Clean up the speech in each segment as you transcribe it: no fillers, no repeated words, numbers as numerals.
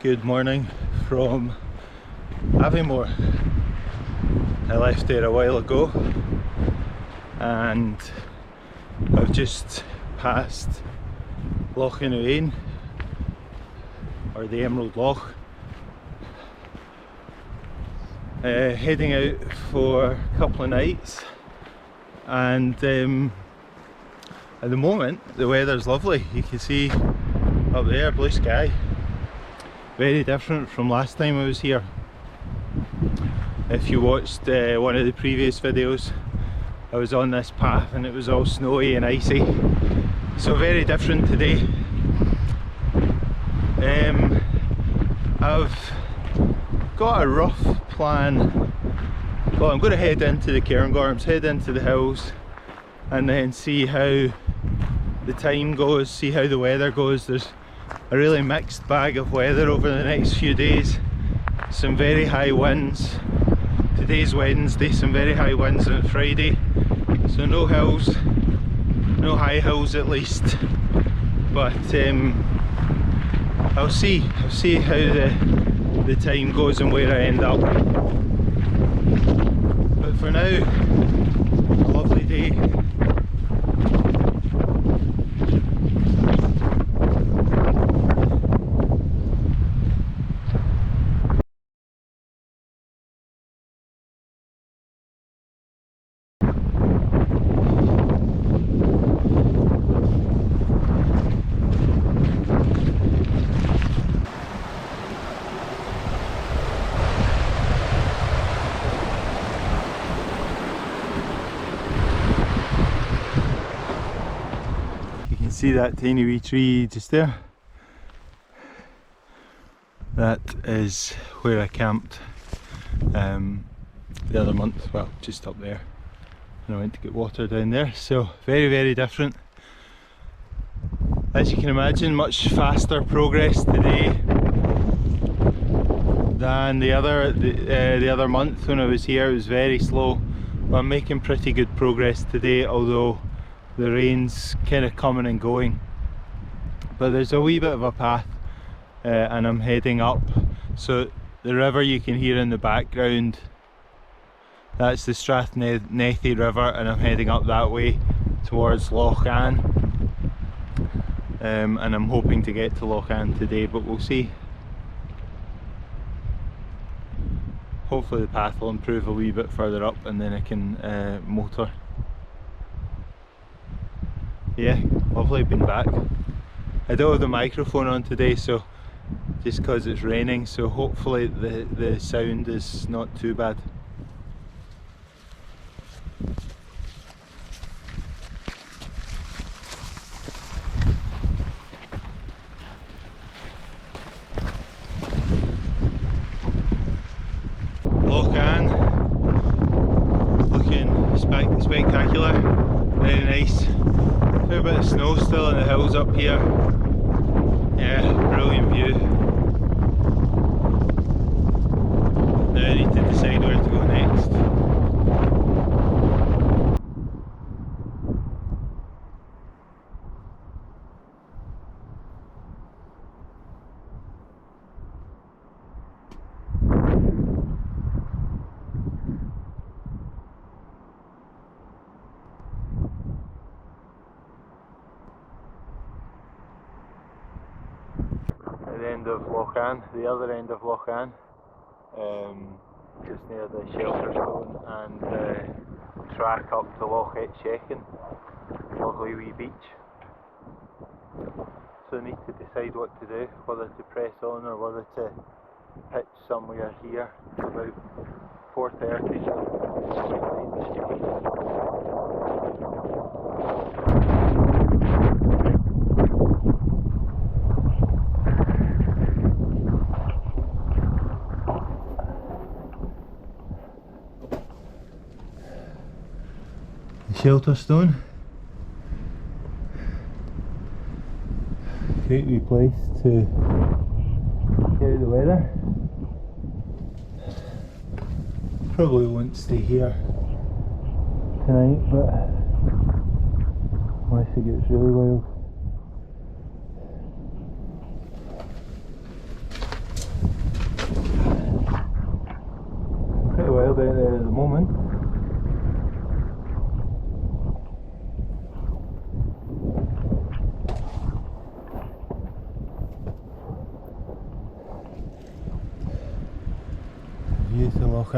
Good morning from Aviemore. I left there a while ago and I've just passed Loch or the Emerald Loch, heading out for a couple of nights, and at the moment the weather's lovely. You can see up there, blue sky. Very different from last time I was here. If you watched one of the previous videos, I was on this path and it was all snowy and icy. So very different today. I've got a rough plan. Well, I'm going to head into the Cairngorms, head into the hills, and then see how the time goes, see how the weather goes. There's a really mixed bag of weather over the next few days. Some very high winds. Today's Wednesday, some very high winds on Friday. So no hills, no high hills at least. But I'll see how the time goes and where I end up. But for now, a lovely day. See that tiny wee tree just there? That is where I camped the other month, well, just up there, and I went to get water down there. So very, very different. As you can imagine, much faster progress today than the other month when I was here. It was very slow, but I'm making pretty good progress today, although the rain's kind of coming and going. But there's a wee bit of a path and I'm heading up. So the river you can hear in the background, that's the Strathnethy River, and I'm heading up that way towards Loch and I'm hoping to get to Loch today, but we'll see. Hopefully the path will improve a wee bit further up and then I can motor. Yeah, lovely being back. I don't have the microphone on today, so just because it's raining, so hopefully the sound is not too bad. Loch looking spectacular, very nice. A bit of snow still in the hills up here. Yeah, brilliant view. Now I need to decide where to go next. End of Loch, the other end of Loch, just near the shelter stone and the track up to loch etchachan. Lovely wee beach. So I need to decide what to do, whether to press on or whether to pitch somewhere here. It's about 4:30. Shelter stone. Great wee place to get out of the weather. Probably won't stay here tonight, but unless it gets really wild. moment. View to Loch.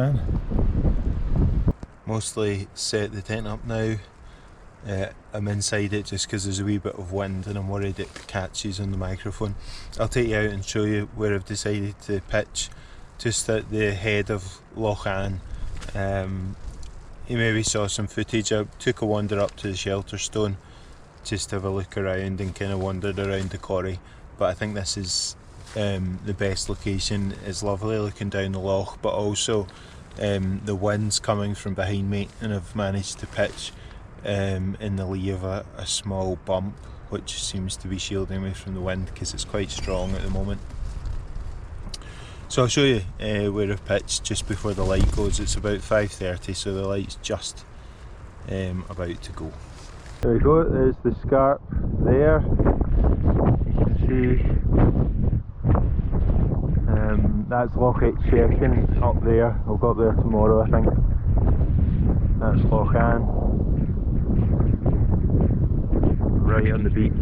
Mostly set the tent up now. I'm inside it just because there's a wee bit of wind and I'm worried it catches on the microphone. I'll take you out and show you where I've decided to pitch, just at the head of Loch. You maybe saw some footage. I took a wander up to the shelter stone just to have a look around and kind of wandered around the quarry, but I think this is the best location. It's lovely looking down the loch, but also the wind's coming from behind me and I've managed to pitch in the lee of a small bump which seems to be shielding me from the wind because it's quite strong at the moment. So I'll show you where I've pitched just before the light goes. It's about 5:30, so the light's just about to go. There we go, there's the scarp there. You can see that's Loch Etchachan up there. I'll go up there tomorrow, I think. That's Loch, right on the beach.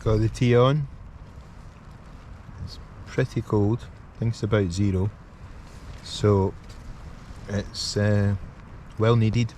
Got the tea on. It's pretty cold. I think it's about 0. So it's well needed.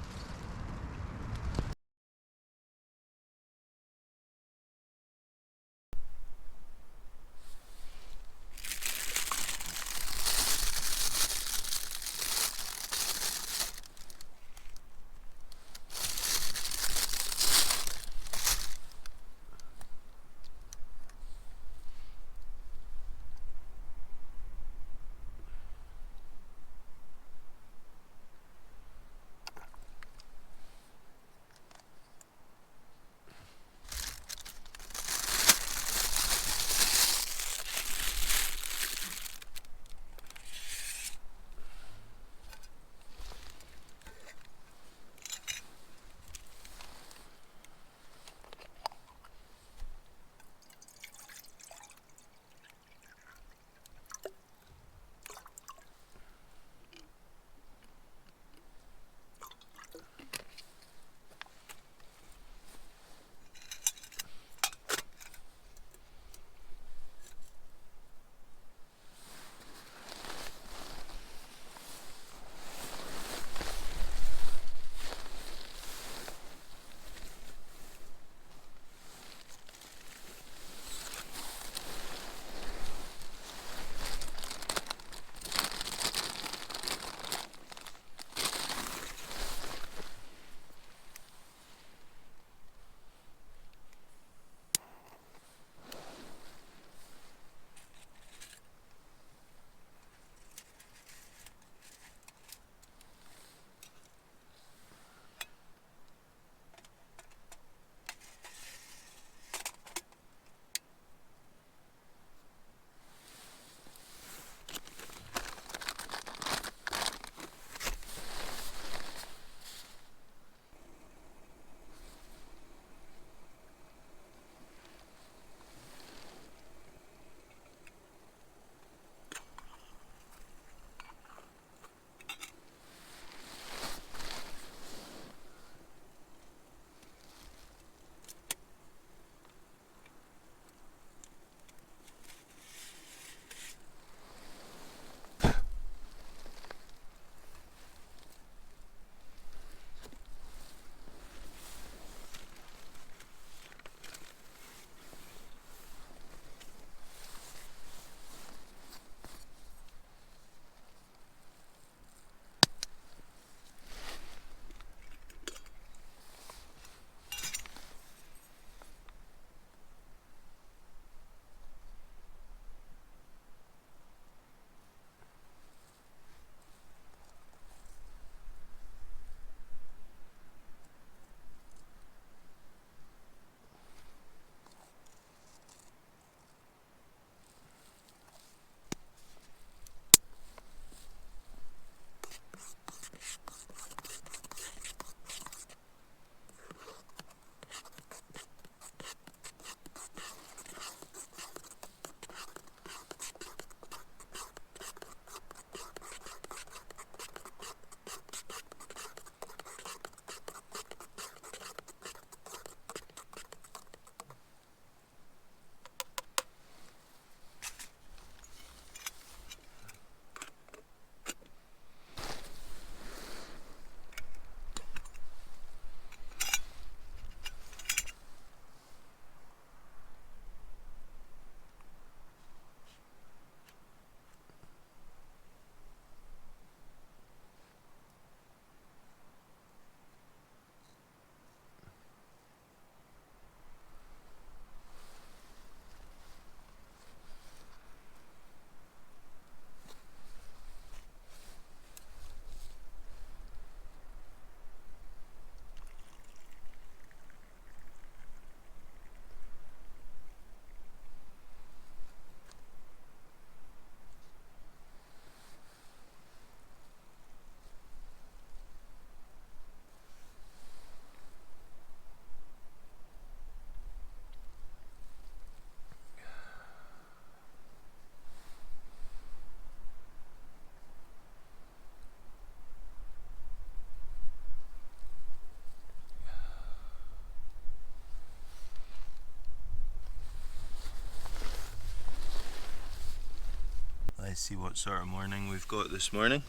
Let's see what sort of morning we've got this morning.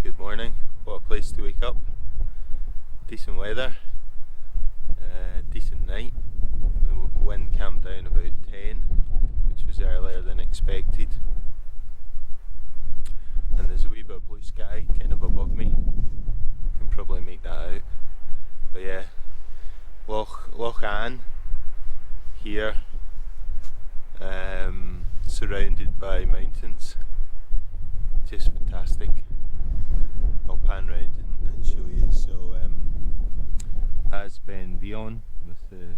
Good morning, what a place to wake up. Decent weather, decent night. The wind calmed down about 10, which was earlier than expected. And there's a wee bit of blue sky kind of above me. You can probably make that out. But yeah, Loch here, surrounded by mountains. Just fantastic. I'll pan round and show you. So that's Ben Vion with the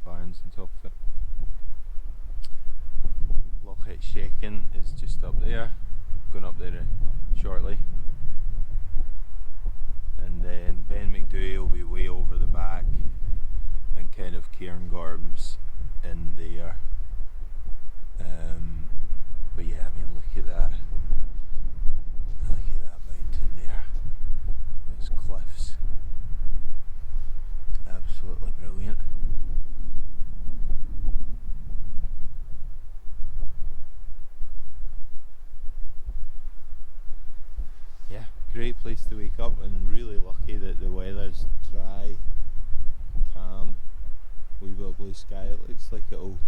barns on top of it. Loch Etchachan is just up there. Going up there shortly. And then Ben McDough will be way over the back and kind of Cairngorms in there. But yeah, I mean, look at that. Look at that mountain there. Those cliffs. Absolutely brilliant. Yeah, great place to wake up, and really lucky that the weather's dry, calm, wee bit of blue sky. It looks like it'll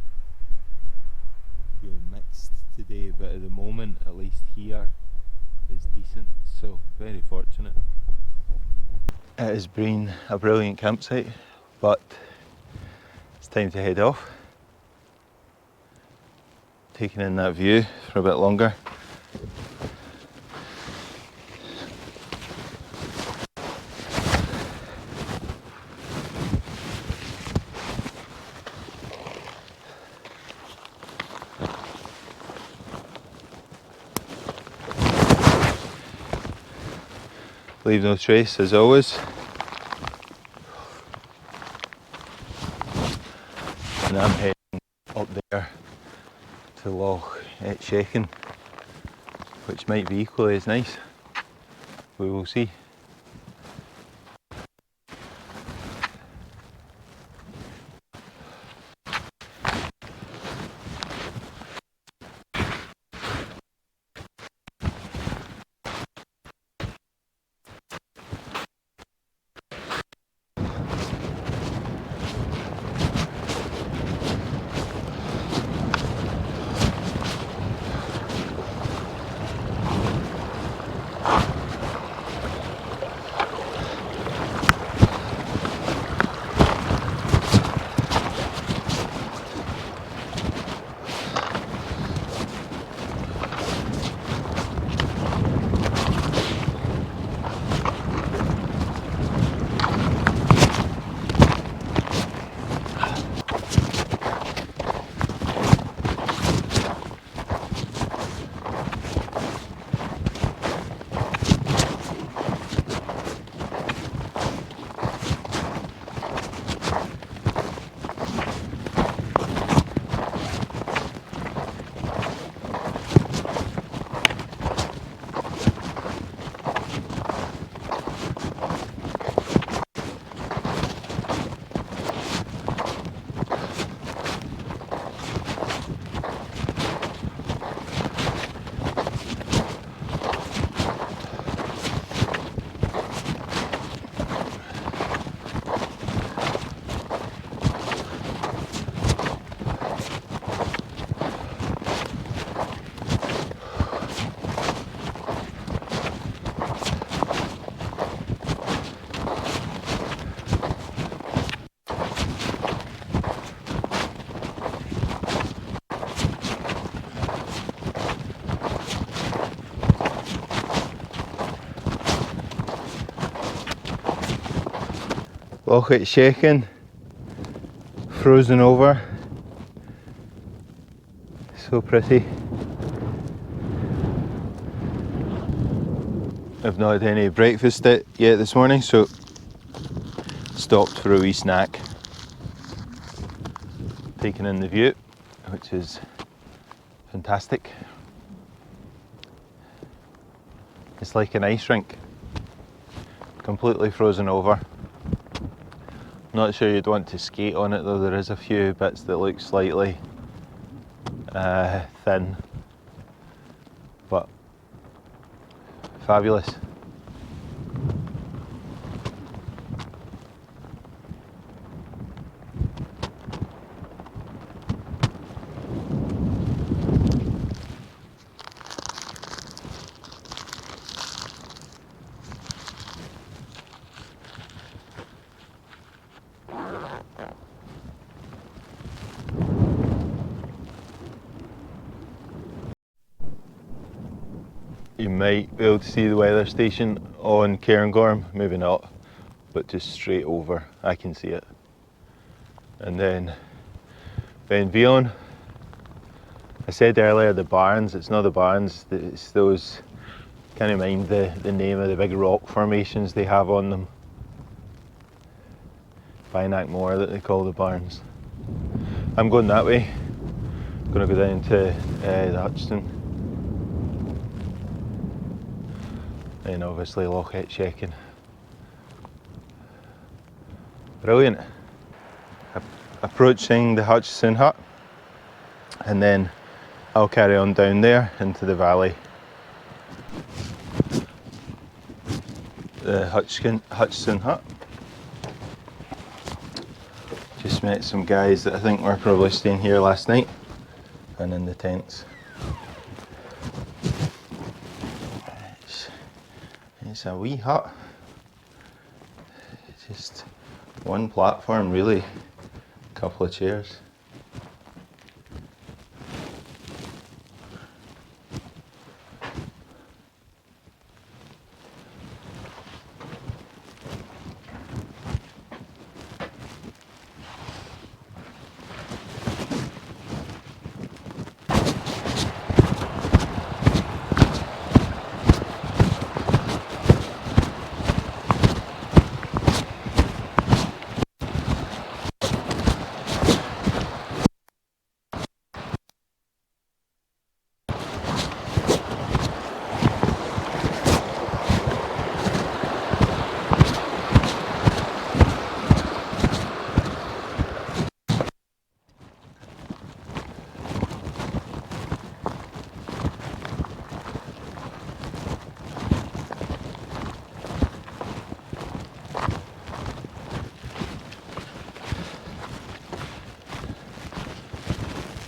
be mixed today, but at the moment, at least here, it's decent, so very fortunate. It has been a brilliant campsite, but it's time to head off. Taking in that view for a bit longer. Leave no trace as always. And I'm heading up there to Loch Etchachan, which might be equally as nice. We will see. Loch Etchachan frozen over. So pretty. I've not had any breakfast yet this morning, so stopped for a wee snack. Taking in the view, which is fantastic. It's like an ice rink, completely frozen over. Not sure you'd want to skate on it though, there is a few bits that look slightly thin, but fabulous. You might be able to see the weather station on Cairngorm, maybe not, but just straight over, I can see it. And then Ben Vion, I said earlier the barns, it's not the barns, it's those, can't mind the name of the big rock formations they have on them. Aviemore that they call the barns. I'm going that way, I'm going to go down to the Hutchison. And obviously loch etchachan. Brilliant. Approaching the Hutchison hut, and then I'll carry on down there into the valley. The Hutchison hut. Just met some guys that I think were probably staying here last night and in the tents. It's a wee hut, just one platform really, a couple of chairs.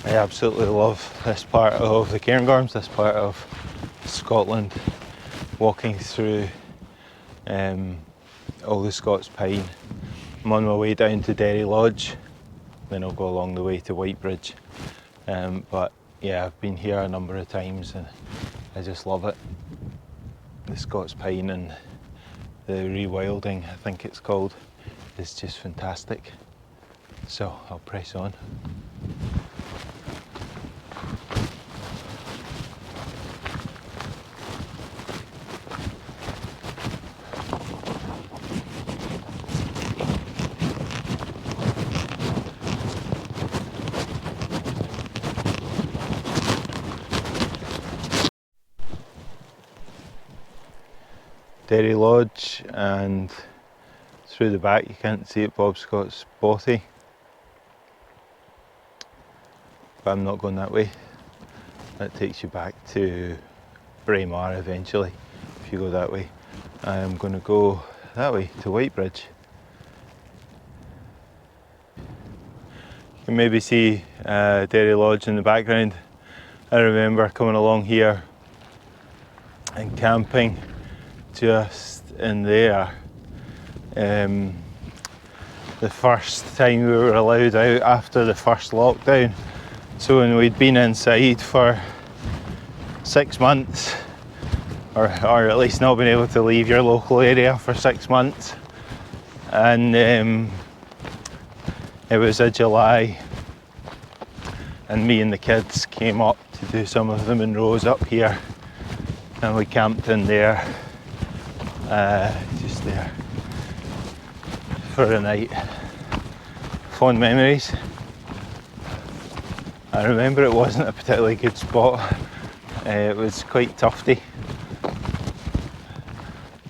I absolutely love this part of the Cairngorms, this part of Scotland, walking through all the Scots pine. I'm on my way down to Derry Lodge, then I'll go along the way to Whitebridge. But yeah, I've been here a number of times and I just love it. The Scots pine and the rewilding, I think it's called, is just fantastic. So I'll press on. Derry Lodge, and through the back you can't see it, Bob Scott's bothy, but I'm not going that way. That takes you back to Braemar eventually if you go that way. I'm going to go that way to Whitebridge. You can maybe see Derry Lodge in the background. I remember coming along here and camping just in there. The first time we were allowed out after the first lockdown. So when we'd been inside for 6 months, or at least not been able to leave your local area for 6 months, and It was a July and me and the kids came up to do some of the Munros up here, and we camped in there, just there for a night. Fond memories. I remember it wasn't a particularly good spot. It was quite tufty,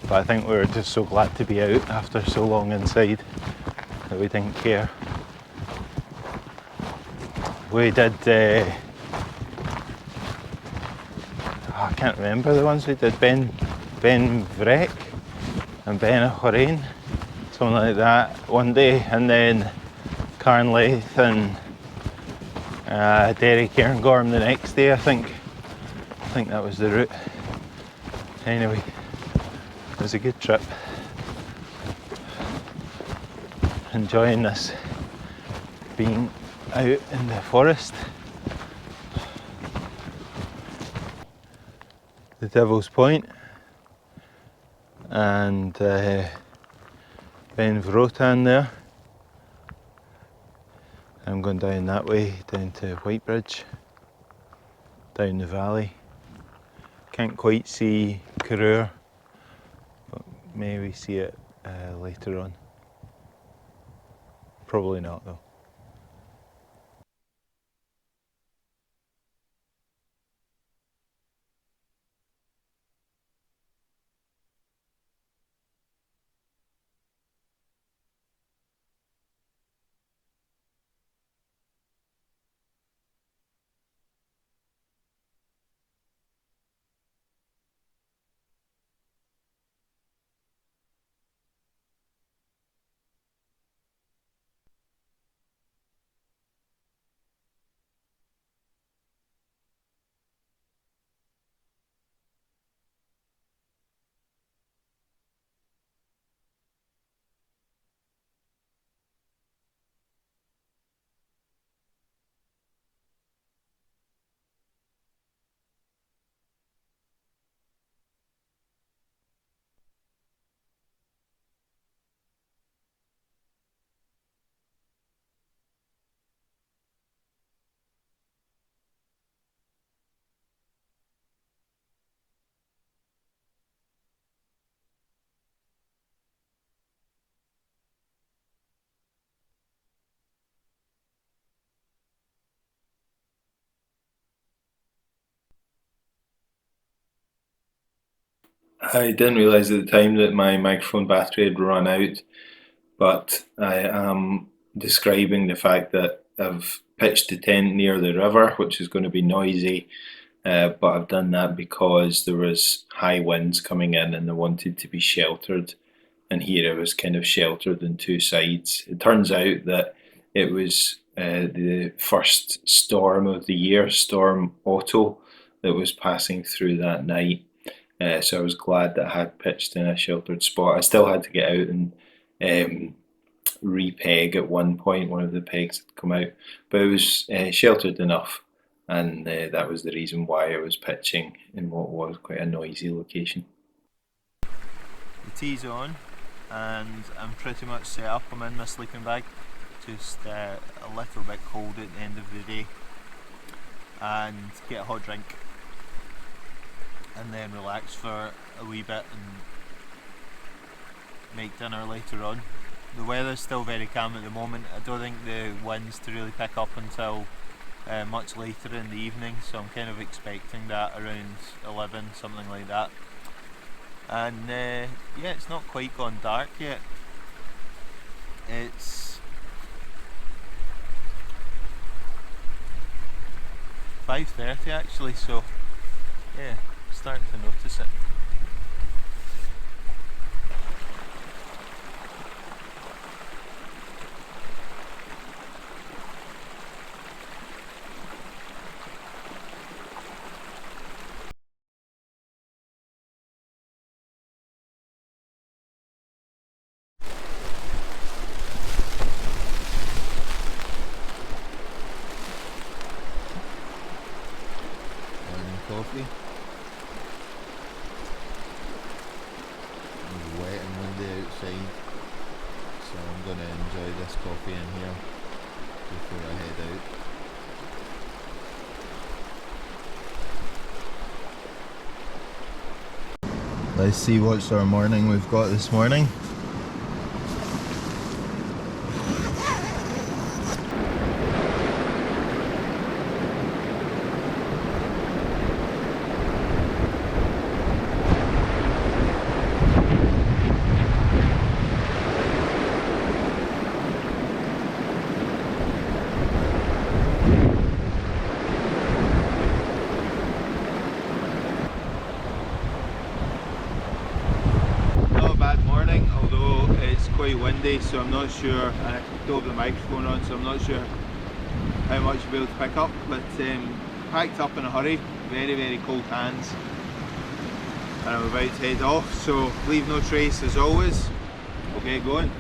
but I think we were just so glad to be out after so long inside that we didn't care. We did, I can't remember the ones we did, Ben Vrek and Ben Horain, something like that one day, and then Cairnlaith and Derry Cairngorm the next day, I think that was the route. Anyway, it was a good trip. Enjoying this, being out in the forest. The Devil's Point and Ben Vrotan there. I'm going down that way, down to Whitebridge, down the valley. Can't quite see Carrure, but maybe see it later on. Probably not though. I didn't realise at the time that my microphone battery had run out, but I am describing the fact that I've pitched the tent near the river, which is going to be noisy, but I've done that because there was high winds coming in and I wanted to be sheltered, and here I was kind of sheltered on two sides. It turns out that it was the first storm of the year, Storm Otto, that was passing through that night. So I was glad that I had pitched in a sheltered spot. I still had to get out and repeg at one point. One of the pegs had come out, but it was sheltered enough, and that was the reason why I was pitching in what was quite a noisy location. The tea's on, and I'm pretty much set up. I'm in my sleeping bag, just a little bit cold at the end of the day, and get a hot drink, and then relax for a wee bit and make dinner later on. The weather's still very calm at the moment. I don't think the wind's to really pick up until much later in the evening, so I'm kind of expecting that around 11, something like that. And yeah, it's not quite gone dark yet. It's 5:30 actually, so yeah, starting to notice it. Coffee. It's wet and windy outside, so I'm going to enjoy this coffee in here. before I head out. Let's see what sort of morning we've got this morning. Although it's quite windy, so I'm not sure, and I don't have the microphone on, so I'm not sure how much I'll be able to pick up, but packed up in a hurry, very cold hands, and I'm about to head off, so leave no trace as always. We'll get going.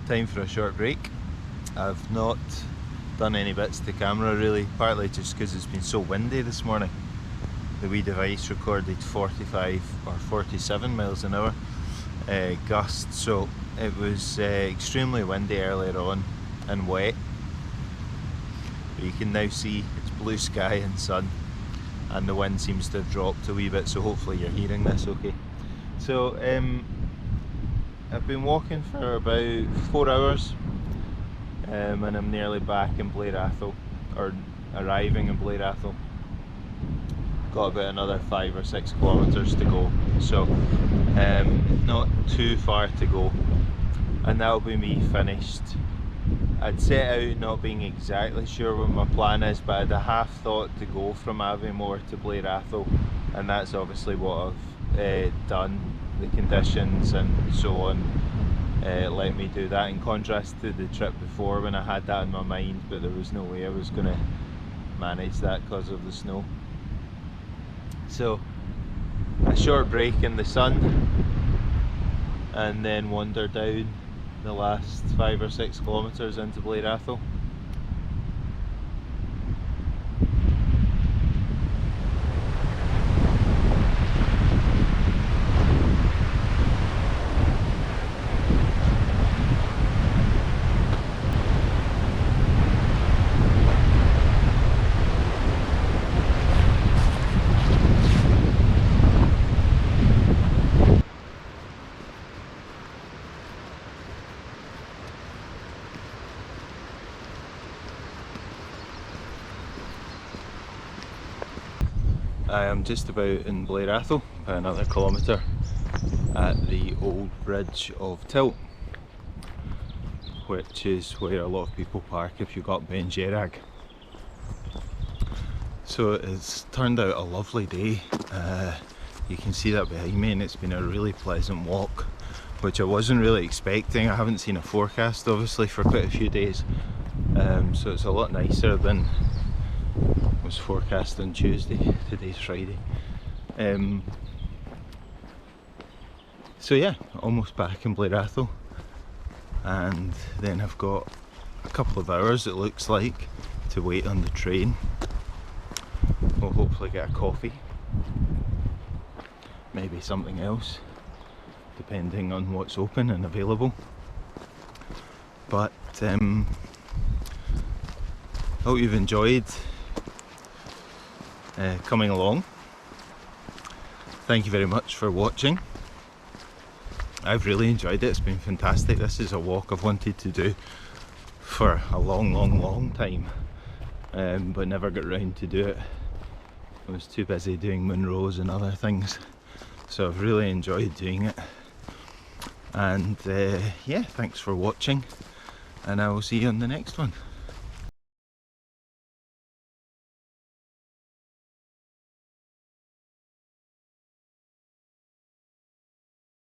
Time for a short break. I've not done any bits to camera really, partly just because it's been so windy this morning. The wee device recorded 45 or 47 miles an hour gust, so it was extremely windy earlier on and wet. But you can now see it's blue sky and sun, and the wind seems to have dropped a wee bit, so hopefully you're hearing this okay. So I've been walking for about 4 hours and I'm nearly back in Blair Atholl, or arriving in Blair Atholl. Got about another 5 or 6 kilometres to go, so not too far to go, and that'll be me finished. I'd set out not being exactly sure what my plan is, but I'd half thought to go from Aviemore to Blair Atholl, and that's obviously what I've done. The conditions and so on let me do that, in contrast to the trip before when I had that in my mind, but there was no way I was going to manage that because of the snow. So a short break in the sun, and then wander down the last 5 or 6 kilometres into Blair Atholl. I am just about in Blair Atholl, about another kilometre, at the old bridge of Tilt, which is where a lot of people park if you go up Ben Gerag. So it's turned out a lovely day. You can see that behind me, and it's been a really pleasant walk, which I wasn't really expecting. I haven't seen a forecast obviously for quite a few days, so it's a lot nicer than was forecast on Tuesday. Today's Friday. So yeah, almost back in Blair Atholl, and then I've got a couple of hours, it looks like, to wait on the train. We'll hopefully get a coffee, maybe something else, depending on what's open and available. But hope you've enjoyed coming along. Thank you very much for watching. I've really enjoyed it, it's been fantastic. This is a walk I've wanted to do for a long time, but never got round to do it. I was too busy doing Munros and other things, so I've really enjoyed doing it. And yeah, thanks for watching, and I will see you on the next one.